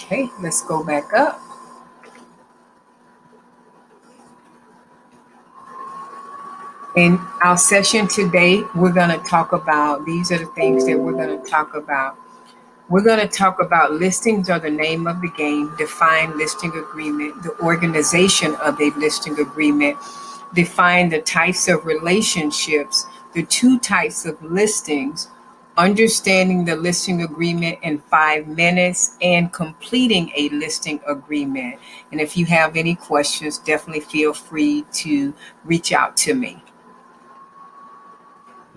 Okay, let's go back up. In our session today, we're going to talk about these are the things that we're going to talk about. We're going to talk about listings are the name of the game, define listing agreement, the organization of a listing agreement, define the types of relationships, the two types of listings, understanding the listing agreement in 5 minutes, and completing a listing agreement. And if you have any questions, definitely feel free to reach out to me.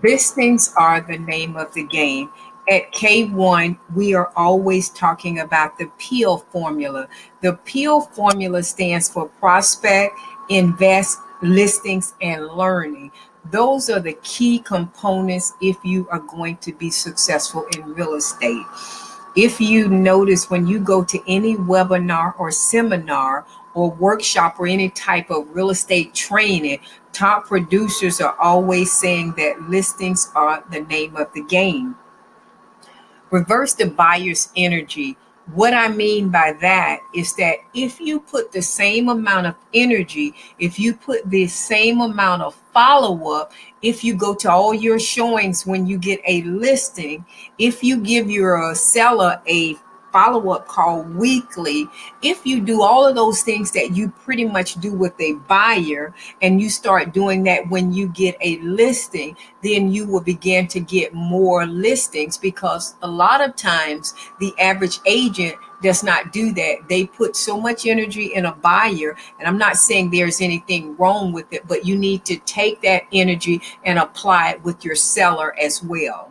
Listings are the name of the game. At K1, we are always talking about the PEEL formula. The PEEL formula stands for prospect, invest, listings, and learning. Those are the key components if you are going to be successful in real estate. If you notice when you go to any webinar or seminar or workshop or any type of real estate training, top producers are always saying that listings are the name of the game. Reverse the buyer's energy. What I mean by that is that if you put the same amount of energy, if you put the same amount of follow up, if you go to all your showings when you get a listing, if you give your seller a follow up call weekly, if you do all of those things that you pretty much do with a buyer and you start doing that when you get a listing, then you will begin to get more listings because a lot of times the average agent does not do that. They put so much energy in a buyer, and I'm not saying there's anything wrong with it, but you need to take that energy and apply it with your seller as well.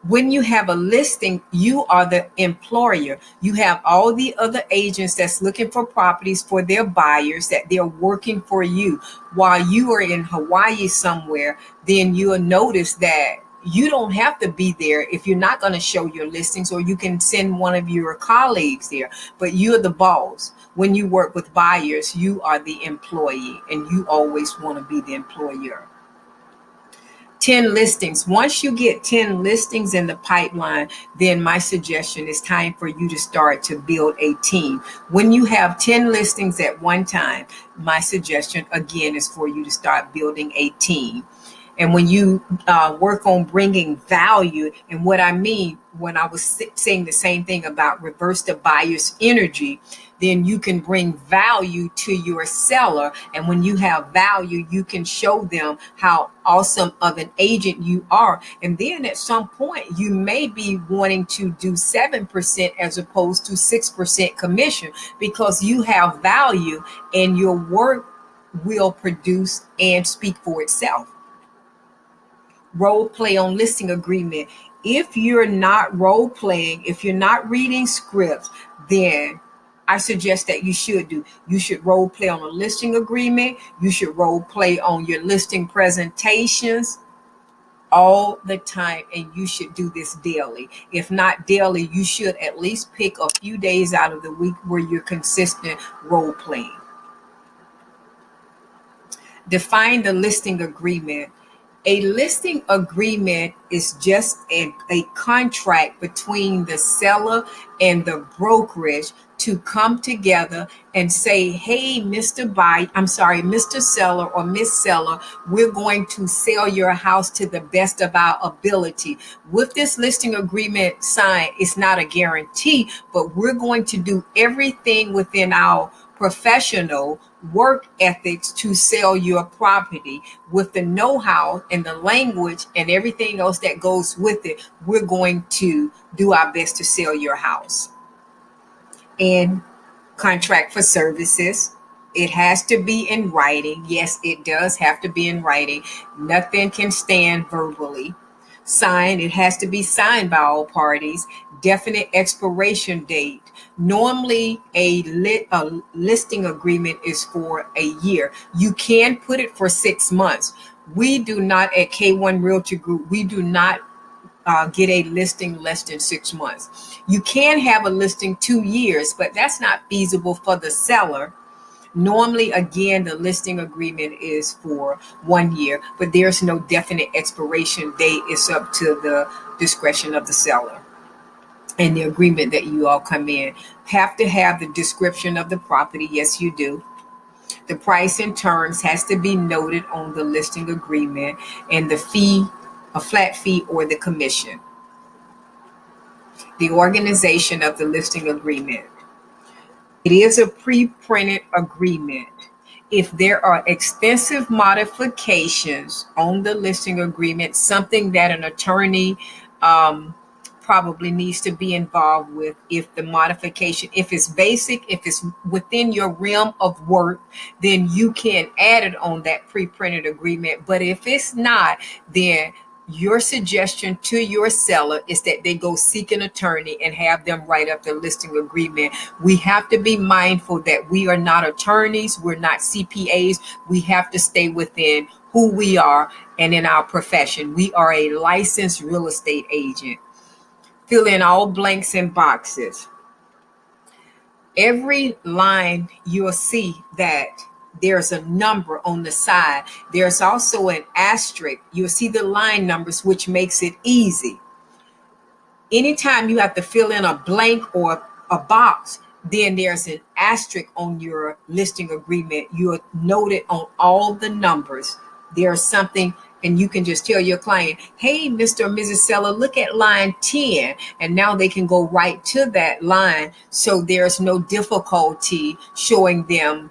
When you have a listing, you are the employer. You have all the other agents that's looking for properties for their buyers that they're working for you. While you are in Hawaii somewhere, then you'll notice that you don't have to be there if you're not going to show your listings, or you can send one of your colleagues there, but you're the boss. When you work with buyers, you are the employee, and you always want to be the employer. 10 listings. Once you get 10 listings in the pipeline, then my suggestion is time for you to start to build a team. When you have 10 listings at one time, my suggestion again is for you to start building a team. And when you work on bringing value, and what I mean when I was saying the same thing about reverse the buyer's energy, then you can bring value to your seller. And when you have value, you can show them how awesome of an agent you are. And then at some point, you may be wanting to do 7% as opposed to 6% commission because you have value and your work will produce and speak for itself. Role play on listing agreement. If you're not role playing, if you're not reading scripts, then I suggest that you should do. You should role play on a listing agreement. You should role play on your listing presentations all the time, and you should do this daily. If not daily, you should at least pick a few days out of the week where you're consistent role playing. Define the listing agreement. A listing agreement is just a contract between the seller and the brokerage to come together and say, hey, Mr. Seller or Miss Seller, we're going to sell your house to the best of our ability. With this listing agreement signed, it's not a guarantee, but we're going to do everything within our professional work ethics to sell your property with the know-how and the language and everything else that goes with it. We're going to do our best to sell your house. And contract for services, it has to be in writing. Yes, it does have to be in writing. Nothing can stand verbally. Signed, it has to be signed by all parties. Definite expiration date. Normally, a listing agreement is for a year. You can put it for 6 months. We do not, at K1 Realty Group, we do not get a listing less than 6 months. You can have a listing 2 years, but that's not feasible for the seller. Normally, again, the listing agreement is for 1 year, but there's no definite expiration date. It's up to the discretion of the seller. and the agreement that you all come in. Have to have the description of the property. Yes, you do. The price and terms has to be noted on the listing agreement, and the fee, a flat fee or the commission. The organization of the listing agreement. It is a pre-printed agreement. If there are extensive modifications on the listing agreement, something that an attorney um, probably needs to be involved with, if the modification, if it's basic, if it's within your realm of work, then you can add it on that pre-printed agreement. But if it's not, then your suggestion to your seller is that they go seek an attorney and have them write up the listing agreement. We have to be mindful that we are not attorneys, we're not CPAs. We have to stay within who we are and in our profession. We are a licensed real estate agent. Fill in all blanks and boxes. Every line you'll see that there's a number on the side. There's also an asterisk. You'll see the line numbers, which makes it easy. Anytime you have to fill in a blank or a box, then there's an asterisk on your listing agreement. You'll note it on all the numbers. There's something, and you can just tell your client, hey, Mr. or Mrs. Seller, look at line 10. And now they can go right to that line. So there's no difficulty showing them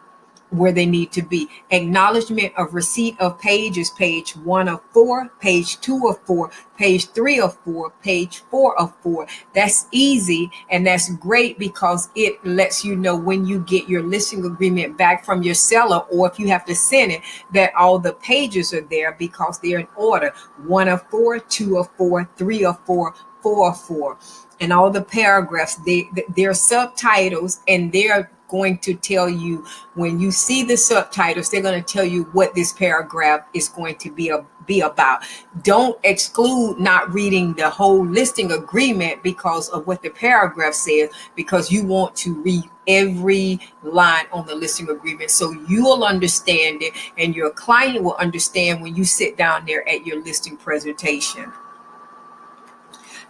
where they need to be. Acknowledgement of receipt of page is page 1 of 4, page 2 of 4, page 3 of 4, page 4 of 4. That's easy, and that's great because it lets you know when you get your listing agreement back from your seller, or if you have to send it, that all the pages are there because they're in order. 1 of 4, 2 of 4, 3 of 4, 4 of 4. And all the paragraphs, they're subtitles, and they're going to tell you, when you see the subtitles, they're going to tell you what this paragraph is going to be about. Don't exclude not reading the whole listing agreement because of what the paragraph says, because you want to read every line on the listing agreement so you'll understand it and your client will understand when you sit down there at your listing presentation.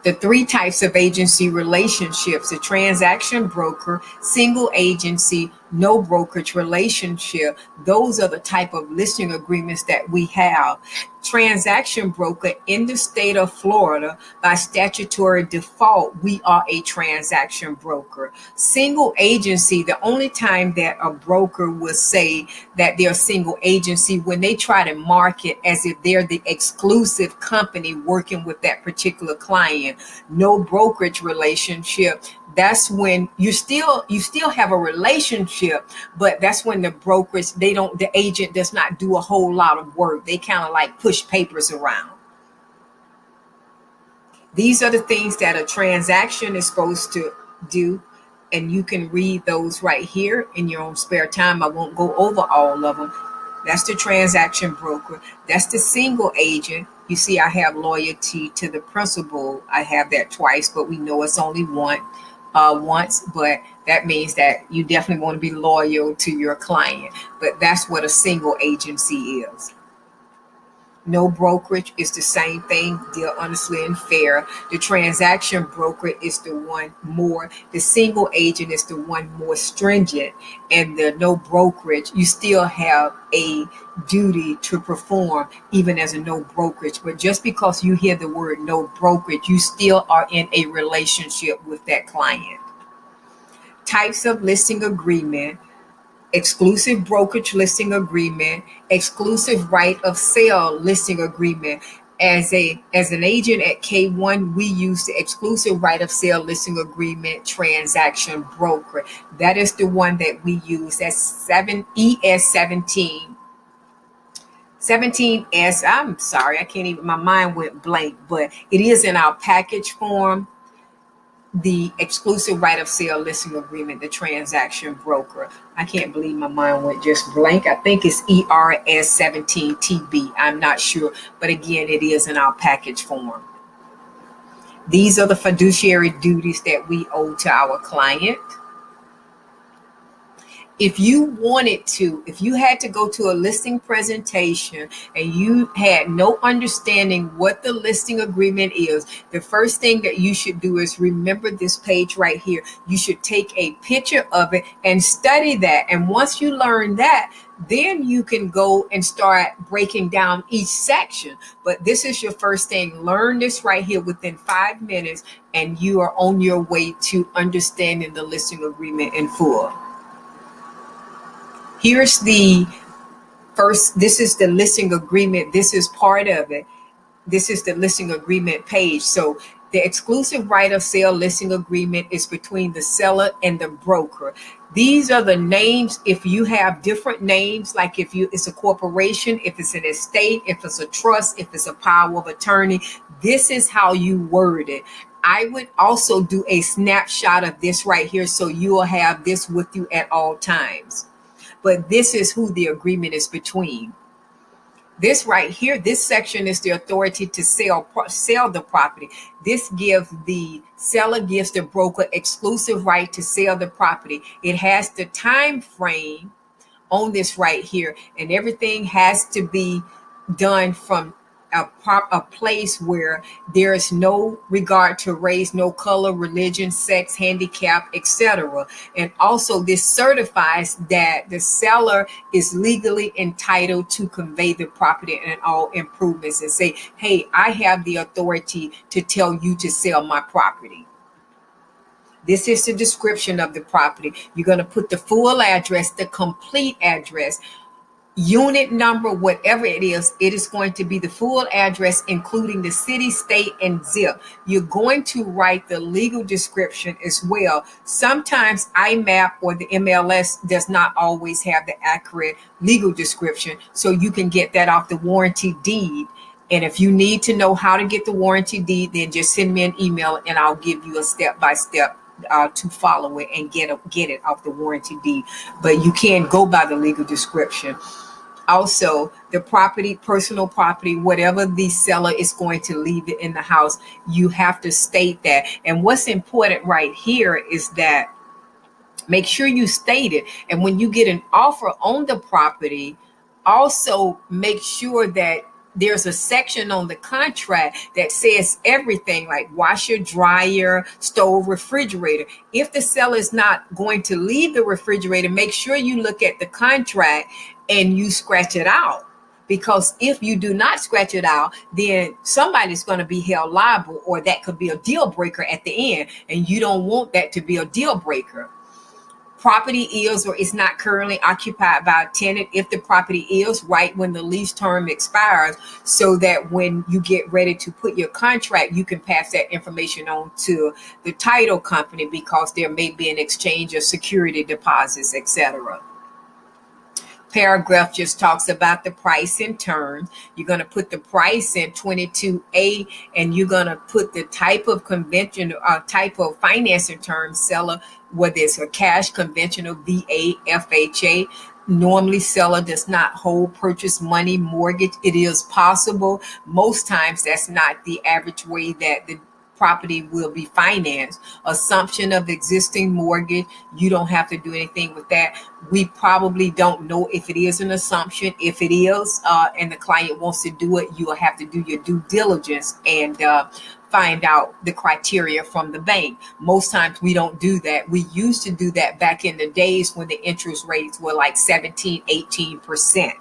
The 3 types of agency relationships: a transaction broker, single agency, no brokerage relationship. Those are the type of listing agreements that we have. Transaction broker, in the state of Florida, by statutory default, we are a transaction broker. Single agency, the only time that a broker will say that they're a single agency, when they try to market as if they're the exclusive company working with that particular client. No brokerage relationship. That's when you still have a relationship, but that's when the brokerage, the agent does not do a whole lot of work. They kind of like push papers around. These are the things that a transaction is supposed to do, and you can read those right here in your own spare time. I won't go over all of them. That's the transaction broker. That's the single agent. You see, I have loyalty to the principal. I have that twice, but we know it's only once, but that means that you definitely want to be loyal to your client. But that's what a single agency is. No brokerage is the same thing, deal honestly and fair. The transaction broker is the one more, the single agent is the one more stringent, and the no brokerage, you still have a duty to perform even as a no brokerage. But just because you hear the word no brokerage, you still are in a relationship with that client. Types of listing agreement: exclusive brokerage listing agreement, exclusive right of sale listing agreement. As an agent at K1, we use the exclusive right of sale listing agreement transaction broker. That is the one that we use. That's 17S. I'm sorry, I can't even, my mind went blank, but it is in our package form. The exclusive right of sale listing agreement, the transaction broker. I can't believe my mind went just blank. I think it's ERS 17TB. I'm not sure. But again, it is in our package form. These are the fiduciary duties that we owe to our client. if you had to go to a listing presentation and you had no understanding what the listing agreement is, the first thing that you should do is remember this page right here. You should take a picture of it and study that. And once you learn that, then you can go and start breaking down each section. But this is your first thing. Learn this right here within 5 minutes, and you are on your way to understanding the listing agreement in full. Here's the first, this is the listing agreement. This is part of it. This is the listing agreement page. So the exclusive right of sale listing agreement is between the seller and the broker. These are the names. If you have different names, like if it's a corporation, if it's an estate, if it's a trust, if it's a power of attorney, this is how you word it. I would also do a snapshot of this right here, so you will have this with you at all times. But this is who the agreement is between. This right here, this section is the authority to sell the property. This seller gives the broker exclusive right to sell the property. It has the time frame on this right here, and everything has to be done from a place where there is no regard to race, no color, religion, sex, handicap, etc. And also this certifies that the seller is legally entitled to convey the property and all improvements, and say, hey, I have the authority to tell you to sell my property. This is the description of the property. You're going to put the full address, the complete address, unit number, whatever it is going to be the full address, including the city, state, and zip. You're going to write the legal description as well. Sometimes IMAP or the MLS does not always have the accurate legal description, so you can get that off the warranty deed. And if you need to know how to get the warranty deed, then just send me an email and I'll give you a step-by-step to follow it and get it off the warranty deed. But you can't go by the legal description. Also, the property, personal property, whatever the seller is going to leave it in the house, you have to state that. And what's important right here is that make sure you state it. And when you get an offer on the property, also make sure that there's a section on the contract that says everything, like washer, dryer, stove, refrigerator. If the seller is not going to leave the refrigerator, make sure you look at the contract and you scratch it out. Because if you do not scratch it out, then somebody's going to be held liable, or that could be a deal breaker at the end. And you don't want that to be a deal breaker. Property is or is not currently occupied by a tenant. If the property is, right when the lease term expires, so that when you get ready to put your contract, you can pass that information on to the title company, because there may be an exchange of security deposits, etc. Paragraph just talks about the price and terms. You're going to put the price in 22A, and you're going to put the type of type of financing term, seller, whether it's a cash, conventional, VA, FHA. Normally, seller does not hold purchase money, mortgage. It is possible. Most times, that's not the average way that the property will be financed. Assumption of existing mortgage, you don't have to do anything with that. We probably don't know if it is an assumption. If it is, and the client wants to do it, you will have to do your due diligence and find out the criteria from the bank. Most times we don't do that. We used to do that back in the days when the interest rates were like 17, 18%.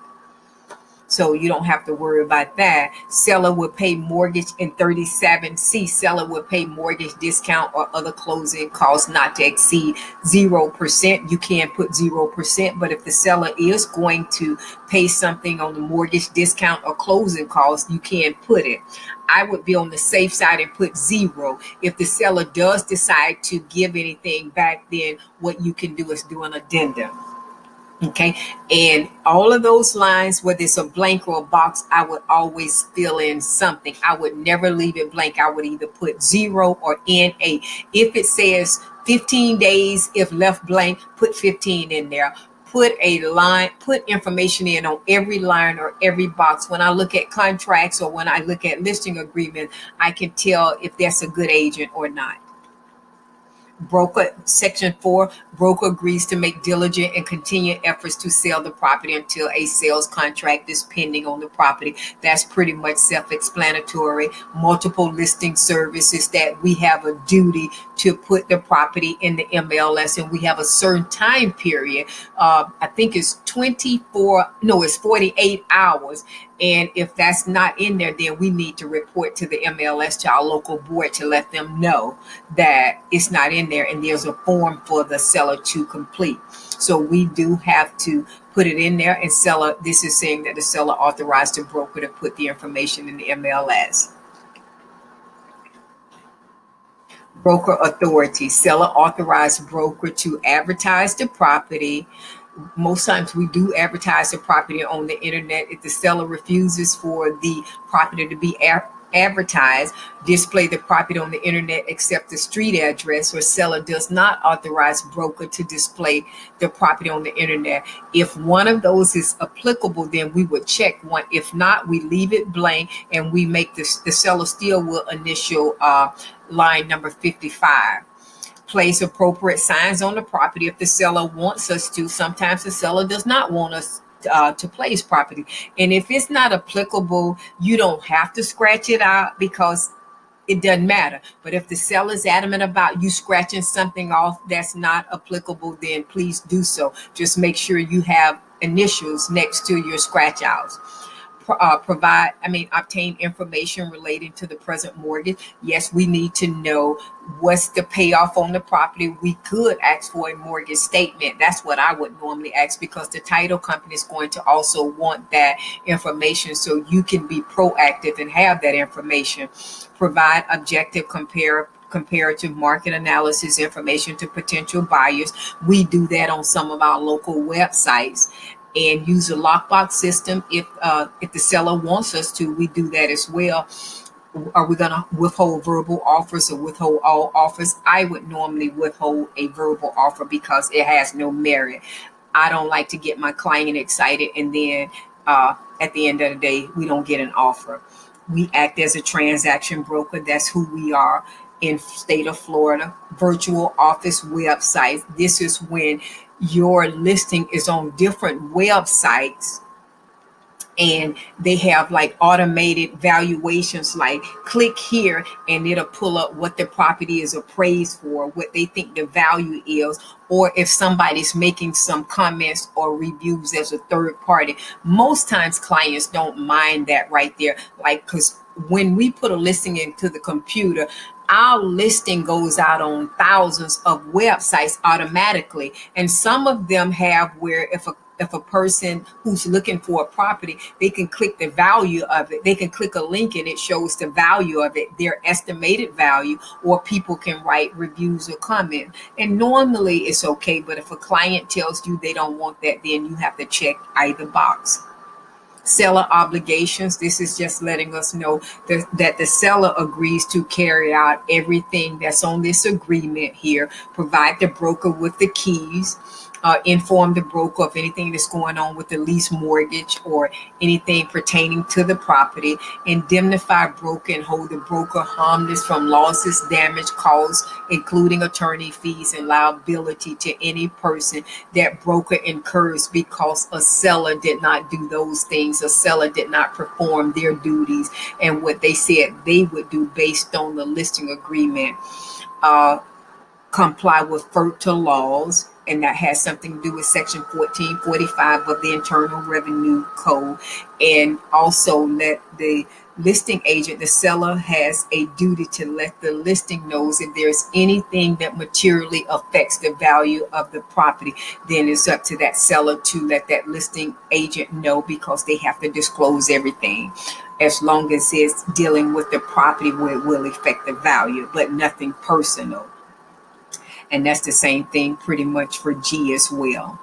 So you don't have to worry about that. Seller will pay mortgage in 37C. Seller will pay mortgage discount or other closing costs not to exceed 0%. You can put 0%, but if the seller is going to pay something on the mortgage discount or closing costs, you can put it. I would be on the safe side and put 0. If the seller does decide to give anything back, then what you can do is do an addendum. Okay, and all of those lines, whether it's a blank or a box, I would always fill in something. I would never leave it blank. I would either put 0 or NA. If it says 15 days, if left blank, put 15 in there. Put a line, put information in on every line or every box. When I look at contracts or when I look at listing agreement, I can tell if that's a good agent or not. Broker, section 4, broker agrees to make diligent and continued efforts to sell the property until a sales contract is pending on the property. That's pretty much self-explanatory. Multiple listing services, that we have a duty to put the property in the MLS, and we have a certain time period. I think it's 24, no, it's 48 hours. And if that's not in there, then we need to report to the MLS, to our local board, to let them know that it's not in there, and there's a form for the seller to complete. So we do have to put it in there, and seller, this is saying that the seller authorized the broker to put the information in the MLS. Broker authority, seller authorized broker to advertise the property. Most times we do advertise the property on the internet. If the seller refuses for the property to be advertised, display the property on the internet except the street address, or seller does not authorize broker to display the property on the internet. If one of those is applicable, then we would check one. If not, we leave it blank, and we make the seller still will initial line number 55. Place appropriate signs on the property if the seller wants us to. Sometimes the seller does not want us to place property. And if it's not applicable, you don't have to scratch it out, because it doesn't matter. But if the seller's adamant about you scratching something off that's not applicable, then please do so. Just make sure you have initials next to your scratch outs. Obtain information relating to the present mortgage. Yes, we need to know what's the payoff on the property. We could ask for a mortgage statement. That's what I would normally ask, because the title company is going to also want that information, so you can be proactive and have that information. Provide objective comparative market analysis information to potential buyers. We do that on some of our local websites, and use a lockbox system. If the seller wants us to, we do that as well. Are we going to withhold verbal offers or withhold all offers? I would normally withhold a verbal offer, because it has no merit. I don't like to get my client excited, and then at the end of the day, we don't get an offer. We act as a transaction broker. That's who we are in state of Florida. Virtual office websites. This is when your listing is on different websites, and they have like automated valuations, like click here and it'll pull up what the property is appraised for, what they think the value is, or if somebody's making some comments or reviews as a third party. Most times clients don't mind that right there, like, because when we put a listing into the computer, our listing goes out on thousands of websites automatically, and some of them have where if a person who's looking for a property, they can click the value of it. They can click a link and it shows the value of it, their estimated value, or people can write reviews or comment. And normally it's okay, but if a client tells you they don't want that, then you have to check either box. Seller obligations. This is just letting us know that the seller agrees to carry out everything that's on this agreement here. Provide the broker with the keys. Inform the broker of anything that's going on with the lease, mortgage, or anything pertaining to the property. Indemnify broker and hold the broker harmless from losses, damage, costs, including attorney fees and liability to any person that broker incurs because a seller did not do those things. A seller did not perform their duties and what they said they would do based on the listing agreement. Comply with FERTA laws, and that has something to do with Section 1445 of the Internal Revenue Code. And also let the listing agent, the seller, has a duty to let the listing knows if there's anything that materially affects the value of the property. Then it's up to that seller to let that listing agent know, because they have to disclose everything, as long as it's dealing with the property where it will affect the value, but nothing personal. And that's the same thing pretty much for G as well.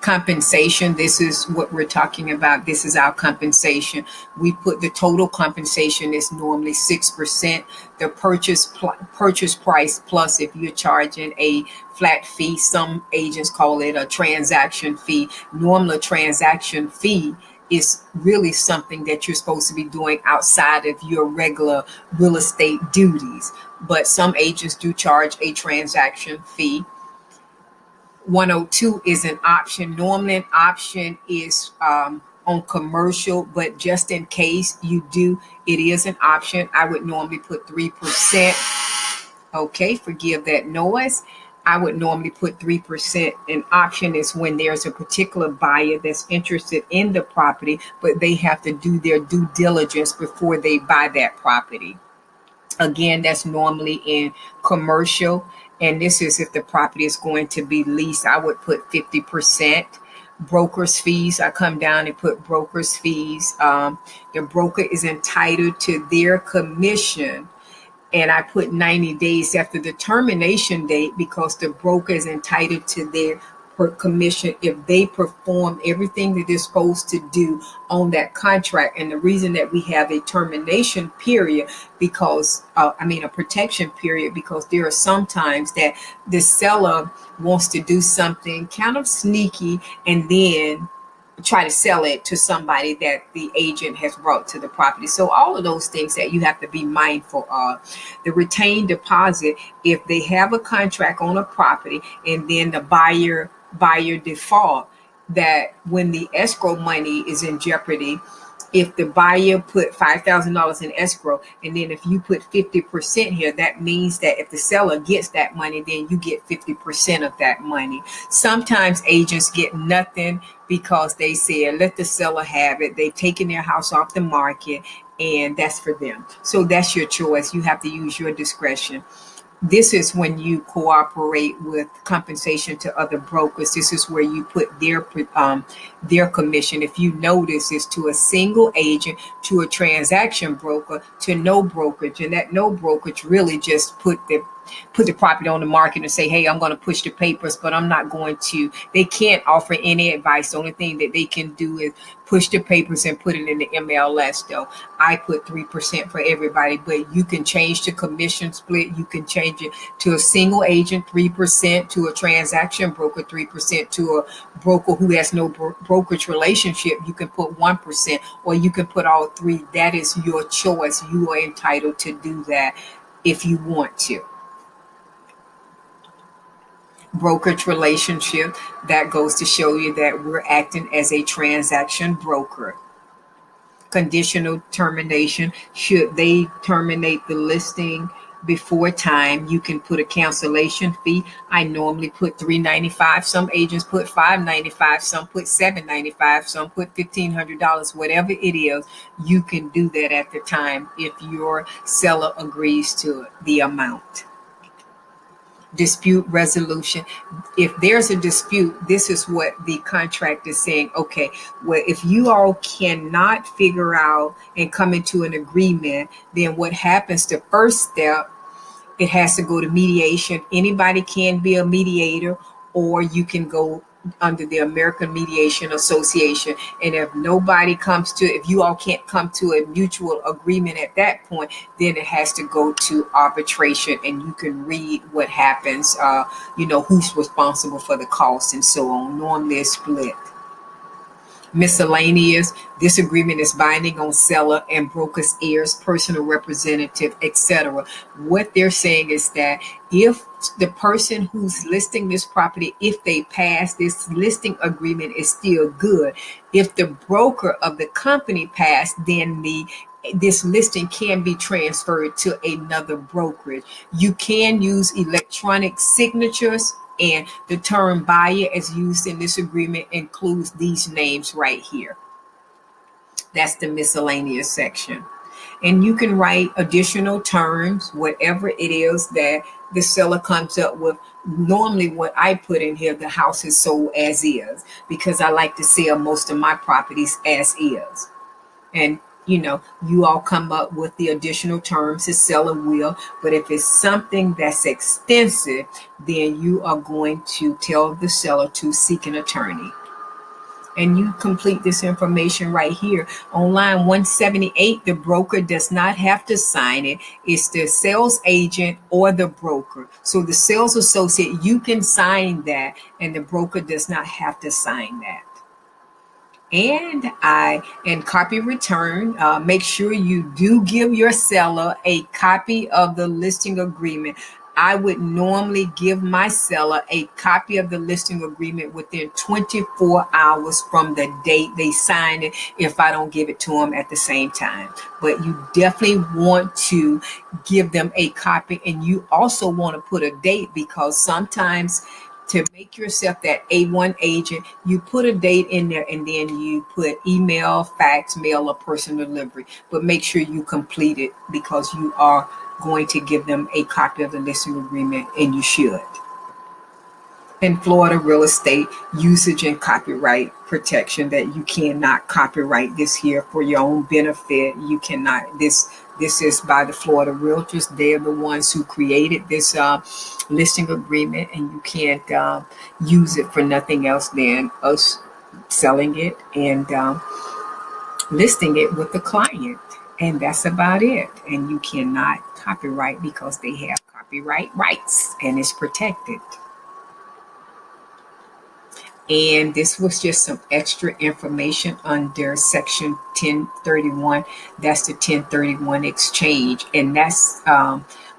Compensation. This is what we're talking about. This is our compensation. We put the total compensation is normally 6%. The purchase price plus, if you're charging a flat fee, some agents call it a transaction fee. Normally, a transaction fee is really something that you're supposed to be doing outside of your regular real estate duties. But some agents do charge a transaction fee. 102 is an option. Normally, an option is on commercial, but just in case you do, it is an option. I would normally put 3%. Okay, forgive that noise. I would normally put 3%. An option is when there's a particular buyer that's interested in the property, but they have to do their due diligence before they buy that property. Again, that's normally in commercial. And this is if the property is going to be leased, I would put 50%. Broker's fees, I come down and put broker's fees. The broker is entitled to their commission, and I put 90 days after the termination date because the broker is entitled to their commission if they perform everything that they're supposed to do on that contract. And the reason that we have a termination period because a protection period, because there are some times that the seller wants to do something kind of sneaky and then try to sell it to somebody that the agent has brought to the property. So all of those things that you have to be mindful of. The retained deposit, if they have a contract on a property and then the buyer default, that when the escrow money is in jeopardy, if the buyer put $5,000 in escrow, and then if you put 50% here, that means that if the seller gets that money, then you get 50% of that money. Sometimes agents get nothing because they said, let the seller have it. They've taken their house off the market, and that's for them. So that's your choice. You have to use your discretion. This is when you cooperate with compensation to other brokers. This is where you put their commission. If you notice, is to a single agent, to a transaction broker, to no brokerage, and that no brokerage really just put the property on the market and say, hey, I'm going to push the papers, but I'm not going to. They can't offer any advice. The only thing that they can do is push the papers and put it in the MLS, though. I put 3% for everybody, but you can change the commission split. You can change it to a single agent, 3%, to a transaction broker, 3%, to a broker who has no brokerage relationship. You can put 1%, or you can put all three. That is your choice. You are entitled to do that if you want to. Brokerage relationship, that goes to show you that we're acting as a transaction broker. Conditional termination, should they terminate the listing before time, you can put a cancellation fee. I normally put $395. Some agents put $595. Some put $795. Some put $1,500. Whatever it is, you can do that at the time if your seller agrees to the amount. Dispute resolution. If there's a dispute, this is what the contract is saying. Okay, well, if you all cannot figure out and come into an agreement, then what happens, the first step, it has to go to mediation. Anybody can be a mediator, or you can go under the American Mediation Association. And if you all can't come to a mutual agreement at that point, then it has to go to arbitration, and you can read what happens, who's responsible for the cost and so on. Normally it's split. Miscellaneous, this agreement is binding on seller and broker's heirs, personal representative, etc. What they're saying is that if the person who's listing this property, if they pass, this listing agreement is still good. If the broker of the company passed, then this listing can be transferred to another brokerage. You can use electronic signatures, and the term buyer as used in this agreement includes these names right here. That's the miscellaneous section. And you can write additional terms, whatever it is that the seller comes up with. Normally what I put in here, the house is sold as is, because I like to sell most of my properties as is. And you all come up with the additional terms the seller will. But if it's something that's extensive, then you are going to tell the seller to seek an attorney. And you complete this information right here. On line 178, the broker does not have to sign it. It's the sales agent or the broker. So the sales associate, you can sign that, and the broker does not have to sign that. And copy return. Make sure you do give your seller a copy of the listing agreement. I would normally give my seller a copy of the listing agreement within 24 hours from the date they signed it, if I don't give it to them at the same time. But you definitely want to give them a copy, and you also want to put a date, because sometimes to make yourself that A1 agent, you put a date in there and then you put email, fax, mail, or personal delivery. But make sure you complete it, because you are going to give them a copy of the listing agreement, and you should. In Florida, real estate usage and copyright protection, that you cannot copyright this here for your own benefit. You cannot. This is by the Florida Realtors. They're the ones who created this listing agreement, and you can't use it for nothing else than us selling it and listing it with the client. And that's about it. And you cannot copyright, because they have copyright rights and it's protected. And this was just some extra information under section 1031. That's the 1031 exchange. And that's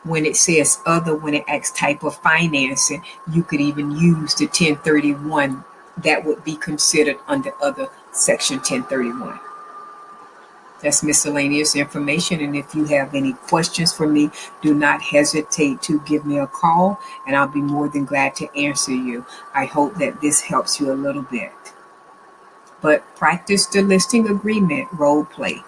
when it says other, when it asks type of financing, you could even use the 1031. That would be considered under other section 1031. That's miscellaneous information. And if you have any questions for me, do not hesitate to give me a call, and I'll be more than glad to answer you. I hope that this helps you a little bit. But practice the listing agreement role play.